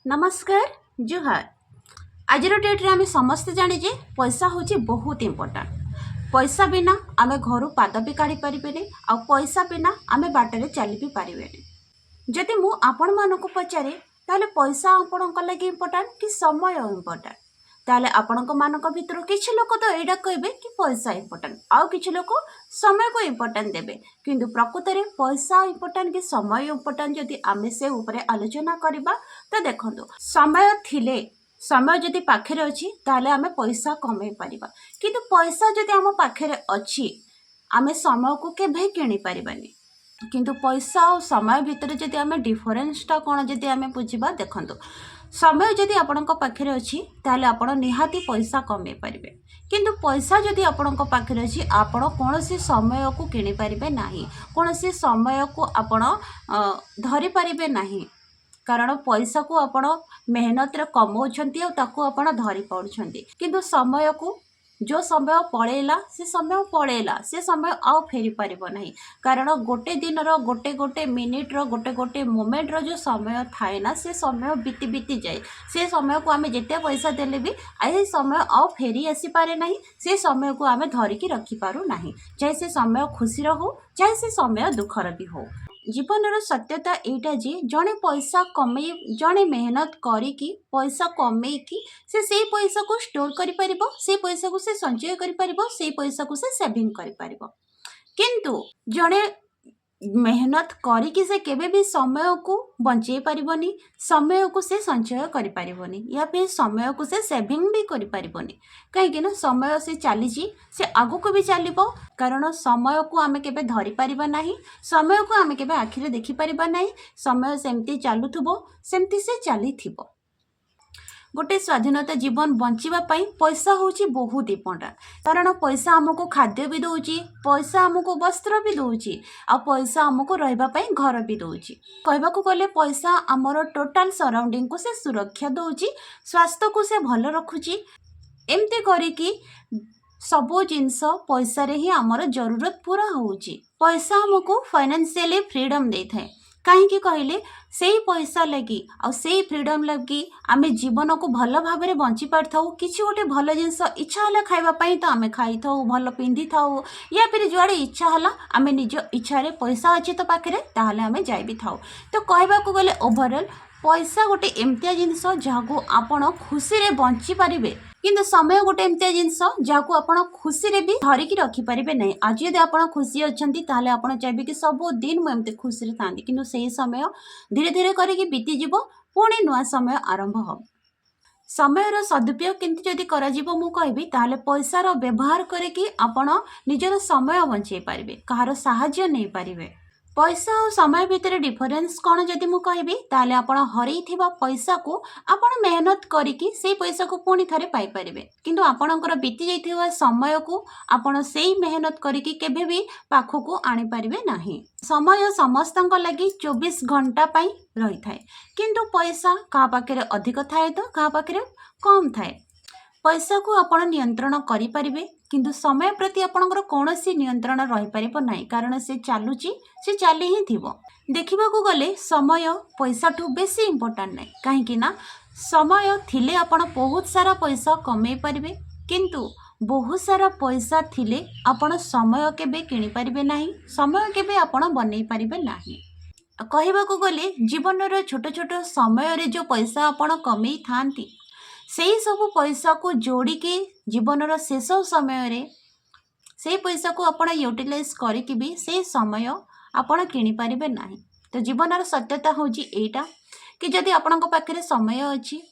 नमस्कार जुहार। आज डेट्रे आम समस्ते जाने पैसा हूँ बहुत इम्पोर्टाट। पैसा बिना आम घर पाद भी काढ़ी पारे आ पैसा बिना आम बाटर चली भी पारे। जदि मु आपण मानक पचारे ताले पैसा आपण लगे इम्पोर्टाट कि समय इम्पोर्टाट, ताले आपण मानक भितर किछि लोक तो एटा कहबे कि पैसा इम्पोर्टाट, आउ किछि लोक समय को इम्पोर्टाट देबे। किंतु प्रकृत में पैसा इम्पोर्टाट कि समय इम्पोर्टाट जदि आमे से ऊपर आलोचना करबा तो देखंतु समय थिले समय जदि पाखरे अछि ताले आमे पैसा कमाई परिबा, किंतु पैसा जदि आम पाखरे अछि आमे समय को केभे किनि परिबानी। किंतु पैसा और समय भितर जदि आमे डिफरेंसटा कौन जदि आमे बुझिबा, देखंतु समय जदि आपणक पाखरे अछि ताले आपण निहाती पैसा कमाई पारिबे, किंतु पैसा जदि आपणक पाखरे अछि आपण कोनोसी समय को किनि पारिबे नाही, कोनोसी समय को आपण धरि पारिबे नाही। कारण पैसा को आपण मेहनत रे कमाउछंती और ताको आपण धरि पाउछंती, किंतु समय को जो समय पळेला से समय आउ फेरी पारिबो नाही। कारण गोटे दिन रो गोटे गोटे मिनिट रो गोटे गोटे मोमेंट रो जो समय थाए ना, से समय बीती बीती जाए। से समय को आमे जेते पैसा देले भी आई समय आउ फेरी आसी पारे नाही। से समय को आमे धरिकी रखी पारू नाही, चाहे से समय खुशी रो हो चाहे से समय दुखर भी हो। जीवन सत्यता एटा जे जड़े पैसा कमे जड़े मेहनत करिकी पैसा कमेकी से पैसा को स्टोर करि परिबो, से पैसा को से संचय करि परिबो, से पैसा को से सेविंग करि परिबो। किंतु जड़े मेहनत करिकी से केबे भी समय को बंचे पारिबोनी, समय को से संचय करि पारिबोनी या फिर समय को से सेविंग भी करि पारिबोनी। कहीं ना समय से चली से आगु को भी चलिबो, कारण समय को आमे केबे धरि पारिबा नाही, समय को आमे केबे आखिरे देखि पारिबा नाही। समय सेमती चालुथुबो सेमती से चलीथिबो। गोटे स्वाधीनता जीवन बंचिबा पई पैसा होची बहुत इम्पोर्टेंट। कारण पैसा हमको खाद्य भी दउची, पैसा हमको वस्त्र भी दउची, आ पैसा हमको रहबा पई घर भी दउची। कहबा को गले पैसा हमर टोटल सराउंडिंग को से सुरक्षा दउची, स्वास्थ्य को से भल रखुची। एमती करी कि सबो जिनस पैसा रे ही हमर जरूरत पूरा होची। पैसा हमको फाइनेंशियली फ्रीडम दे थाए। कहीं कहले से पैसा लगी आ से फ्रीडम लगी आमे जीवन को भल भाव में बंची पार थाउ। किसी गोटे भल जिनस इच्छा है खाइबापी तो आमे खाई थाउ, भल पिंधि थाउ, या फिर जुआड़े इच्छा है आमे निज इच्छा रे पैसा अच्छी तो पाखे ताहले आमे जाई भी थाउ। तो कहबा को गले ओवरऑल पैसा गोटे एमतिया जिनस जहाँ आपण खुशी रे बंची पारिबे, किंतु समय गोटे एमतिया जिनस जहाँ आपण खुशी रे भी धरिकी रखी पारिबे नहीं। आज यदि आपण खुशी अछंती ताहले आपण चाहबे कि सब दिन मु एमते खुशी रे थांती, किंतु सेही समय धीरे धीरे करके बीती जिवो, पुणी नुआ समय आरंभ हो। समयर सदुपयोग केमती जदि करा जिवो मु कहबी ताहले पैसार व्यवहार करके आपण निजर समय बंचै पारिबे, कहार सहाय्य नहीं पारिबे। पैसा और समय भितर डिफरेंस कौन जदि मु कहबी ताहले आपण हरैथिबा पैसा को आपण मेहनत करिकी से पैसा को पुणी थरे पाई परिबे, किंतु आपणकर बीती जाइथिबा समय को आपण सेही मेहनत करिकी केबे भी पाखो को आनी परिबे नाही। समय समस्तंक लगी 24 घंटा पाई रही थाए, किंतु पैसा कहा पाखरे अधिक थाए तो कहा पाखरे कम थाए। पैसा को आपण नियंत्रण करि परिबे, किंतु समय प्रति आपणकर कौनसी नियंत्रण रही परिबो नाही, कारण से चालुची से चाली ही थिबो। देखिबा को गले समय पैसा ठू बेसी इम्पोर्टेंट नाही, कहीं ना समय थिले आपण बहुत सारा पैसा कमाई परिबे, किंतु बहुत सारा पैसा थिले आपण समय केबे किनि परिबे नाही, समय केबे आपण बनै परिबे नाही। कहबा को गले जीवन रो छोट छोट समय रे जो पैसा आपण कमाई थांती से सब पैसा को जोड़ी के जीवन रो शेष समय रे से पैसा को आपण यूटिलाइज करके भी से समय आपण किनि पारिबे नाही। तो जीवन रो सत्यता होची एटा कि जदि आपणक पाखरे समय अछि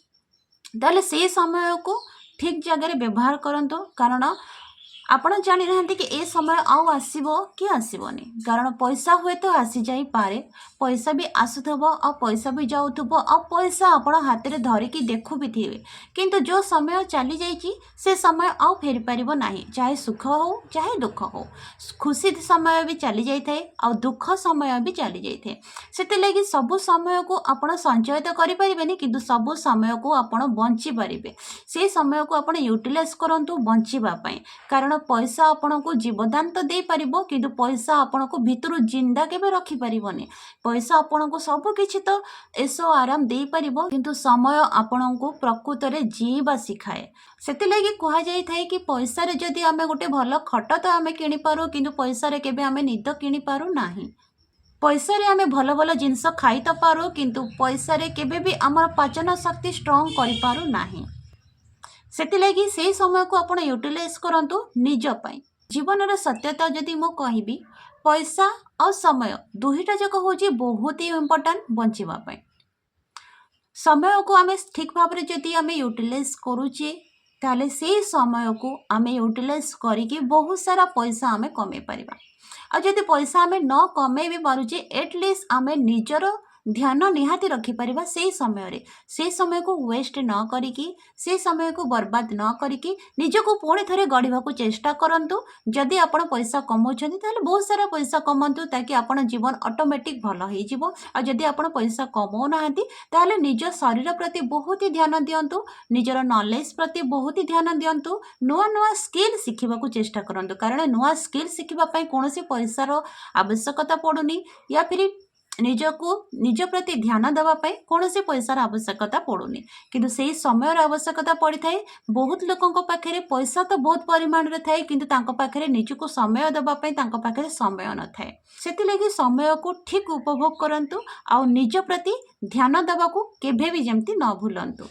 ताले से समय को ठीक जगह रे व्यवहार करंतो, कारण आपण जानि रहंती कि ए समय आउ आसीबो कि आसीबोनी। कारण पैसा हुए तो आसी जाई पारे, पैसा भी आसुथबो आ पैसा भी जाउथबो आ पैसा आपण हाथ रे धरिकी देखु भी थिबे, किंतु जो समय चली जाइची से समय आउ फेरी परिबो नाही। चाहे सुख हो चाहे दुख हो, खुशी समय भी चली जाई थाए आ दुख समय भी चली जाई थाए। सेते लागि सब समय को आपण संचय तो करि परिबेनी, किंतु सब समय को आपण बंची परिबे। से समय को आपण यूटिलाइज करंतु बंचीबा पई, कारण पैसा आपन को जीवदान तो दे पारिबो किंतु पैसा आपन को भितरु जिंदा केबे रखी पारिबोनी। पैसा आपन को सब किछि तो ऐसो आराम दे पारिबो किंतु समय आपन को प्रकृत रे जीवा सिखाए। सेति लागि कहा जाई थाए कि पैसा रे जदी आमे गोटे भलो खट तो आमे किनि पारो किंतु पैसा रे केबे आमे निद किनि पारो नाही। पैसा रे आमे भलो भलो जिंस खाई तो पारो किंतु पैसा रे केबे भी हमर पाचन शक्ति स्ट्रांग करि पारो नाही। सेति लागि से समय को आपण यूटिलाइज करंतु निज पई। जीवन रे सत्यता जदी मो कहिबी पैसा और समय दुहीटा जक होची बहुत ही इम्पोर्टेंट बंचिबा पई। समय को आमे ठीक भाव रे जदी आमे यूटिलाइज करूचे ताले से समय को आमे यूटिलाइज करिके बहुत सारा पैसा आमे कमे परिबा। आ जदि पैसा आमे न कमे भी पारुचे एटलिस्ट आमे निजर ध्यान निहाती रखी परिबा से समय को वेस्ट न करिकी से समय को बर्बाद न करिकी निजको पुणी थरे गढ़िबा को चेष्टा करंतु। जदि आपण पैसा कमाउछन्ती ताले बहुत सारा पैसा कमांतु ताकि आपण जीवन ऑटोमेटिक भलो होई जिवो। आ जदि आपण पैसा कमाउ नाहंती ताले निज शरीर प्रति बहुत ही ध्यान दियंतु, निजर नॉलेज प्रति बहुत ही ध्यान दियंतु, नुआ नुआ स्किल शिखिबा को चेष्टा करंतु कारण नुआ स्किल शिखिबा पई कोनोसी पैसार आवश्यकता पडुनी या फिर निजको निज प्रति ध्यान देवा पाई कौनसी पैसार आवश्यकता पड़ुनी किंतु से समय आवश्यकता पड़ी थाए। बहुत लोकों पाखे पैसा तो बहुत परिमाण रे थाए किंतु तांको पाखे निजको समय देवा पाई तांको पाखे समय न थाए। सेति लगी समय को ठीक उपभोग करंतु आ निज प्रति ध्यान देवा को केभे भी जेमती न भूलंतु।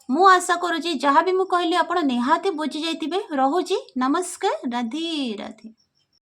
मु आशा करूची जहाँ भी मु कहली आपण निहाती बुझी जाइतिबे। रहुची नमस्कार, राधे राधे।